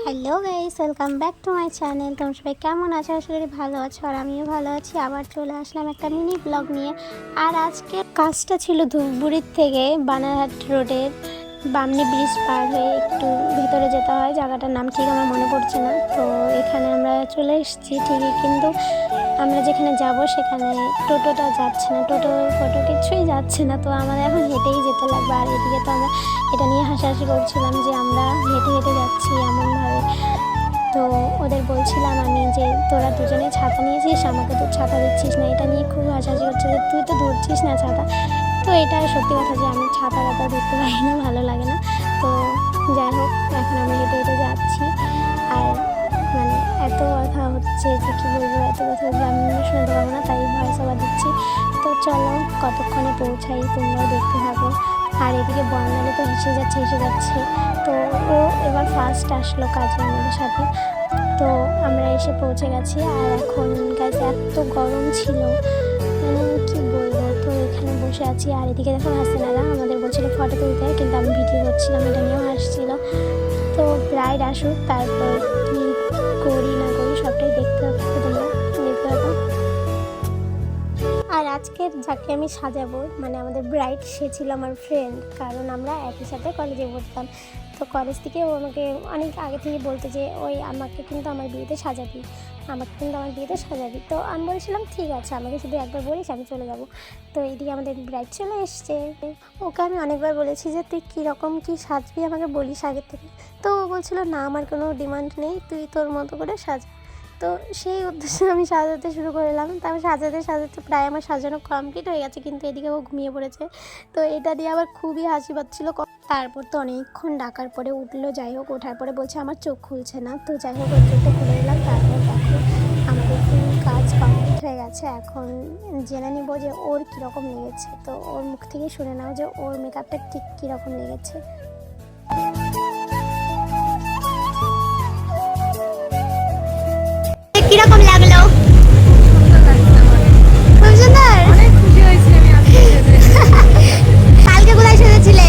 Hello guys, welcome back to my channel. তোমরা সবাই কেমন আছো? আশা করি ভালো আছো, আর আমিও ভালো আছি। আবার চলে আসলাম একটা মিনি ব্লগ নিয়ে। আর আজকে কাজটা ছিল ধূপগুড়ির থেকে বানারহাট রোডের বামনি ব্রিজ পার হয়ে একটু ভেতরে যেতে হয়, জায়গাটার নাম ঠিক আমার মনে পড়ছে না। তো এখানে আমরা চলে এসেছি ঠিকই, কিন্তু আমরা যেখানে যাব সেখানে টোটোটা যাচ্ছে না, টোটো ফটো কিছুই যাচ্ছে না। তো আমাদের এখন হেঁটেই যেতে লাগবে। আর এদিকে তো আমরা এটা নিয়ে হাসাহাসি করছিলাম যে আমরা হেঁটে হেঁটে যাচ্ছি এমনভাবে। তো ওদের বলছিলাম আমি যে তোরা দুজনে ছাতা নিয়েছিস, আমাকে তো ছাতা দিচ্ছিস না। এটা নিয়ে খুব হাসাহাসি করছে যে তুই তো ধরছিস না ছাতা। তো এটা সত্যি কথা যে আমি ছাতা টাতা ধরতে পারি না, ভালো লাগে না। তো যাই হোক, এখন আমি হেঁটে হেঁটে যাচ্ছি। আর মানে এত কথা হচ্ছে যে কী বলবো, এত কথা আমি শুনতে পারবো না, তাই ভয়েস ওভার দিচ্ছি। তো চলো কতক্ষণে পৌঁছাই তোমরাও দেখতে থাকো। আর এদিকে বর্ণালী তো হেসে যাচ্ছে। তো ও এবার ফার্স্ট আসলো কাজে আমাদের সাথে। তো আমরা এসে পৌঁছে গেছি। আর এখন গাছে এত গরম ছিল, মানে কী বলবো। তো এখানে বসে আছি। আর এদিকে দেখো হাসিনারা আমাদের বলছিল ফটো তুলতে, কিন্তু আমি ভিডিও করছিলাম, এটা নিয়েও হাসছিল। তো ব্রাইড আসুক, তারপর কী করি না করি সবটাই দেখতে হবে, তোমরা দেখতে হবে। আর আজকের যাকে আমি সাজাবো, মানে আমাদের ব্রাইড, সে ছিল আমার ফ্রেন্ড। কারণ আমরা একই সাথে কলেজে পড়তাম। তো কলেজ থেকে ও আমাকে অনেক আগে থেকে বলতো যে আমাকে কিন্তু আমার বিয়েতে সাজাবি। তো আমি বলেছিলাম ঠিক আছে, আমাকে শুধু একবার বলিস, আমি চলে যাব। তো এইদিকে আমাদের ব্রাইড চলে এসছে। ওকে আমি অনেকবার বলেছি যে তুই কীরকম কী সাজবি আমাকে বলিস আগের থেকে। তো ও বলছিল না, আমার কোনো ডিমান্ড নেই, তুই তোর মতো করে সাজা। তো সেই উদ্দেশ্যে আমি সাজাতে শুরু করলাম। তারপর সাজাতে প্রায় আমার সাজানো কমপ্লিট হয়ে গেছে, কিন্তু এদিকে ও ঘুমিয়ে পড়েছে। তো এটা দিয়ে আবার খুবই হাসি পাচ্ছিল। তারপর তো অনেকক্ষণ ডাকার পরে উঠলো। যাই হোক, ওঠার পরে বলছে আমার চোখ খুলছে না। তো যাই হোক, ওর চোখটা খুলে দিলাম। তারপর দেখো আমাদের ফুল কাজ কমপ্লিট হয়ে গেছে। এখন জেনে নিব যে ওর কীরকম লেগেছে। তো ওর মুখ থেকে শুনে নাও যে ওর মেকআপটা ঠিক কীরকম লেগেছে। কিরকম লাগলো? খুব সুন্দর, অনেক খুশি হয়েছি আমি। কালকে কোথায় সেজেছিলে?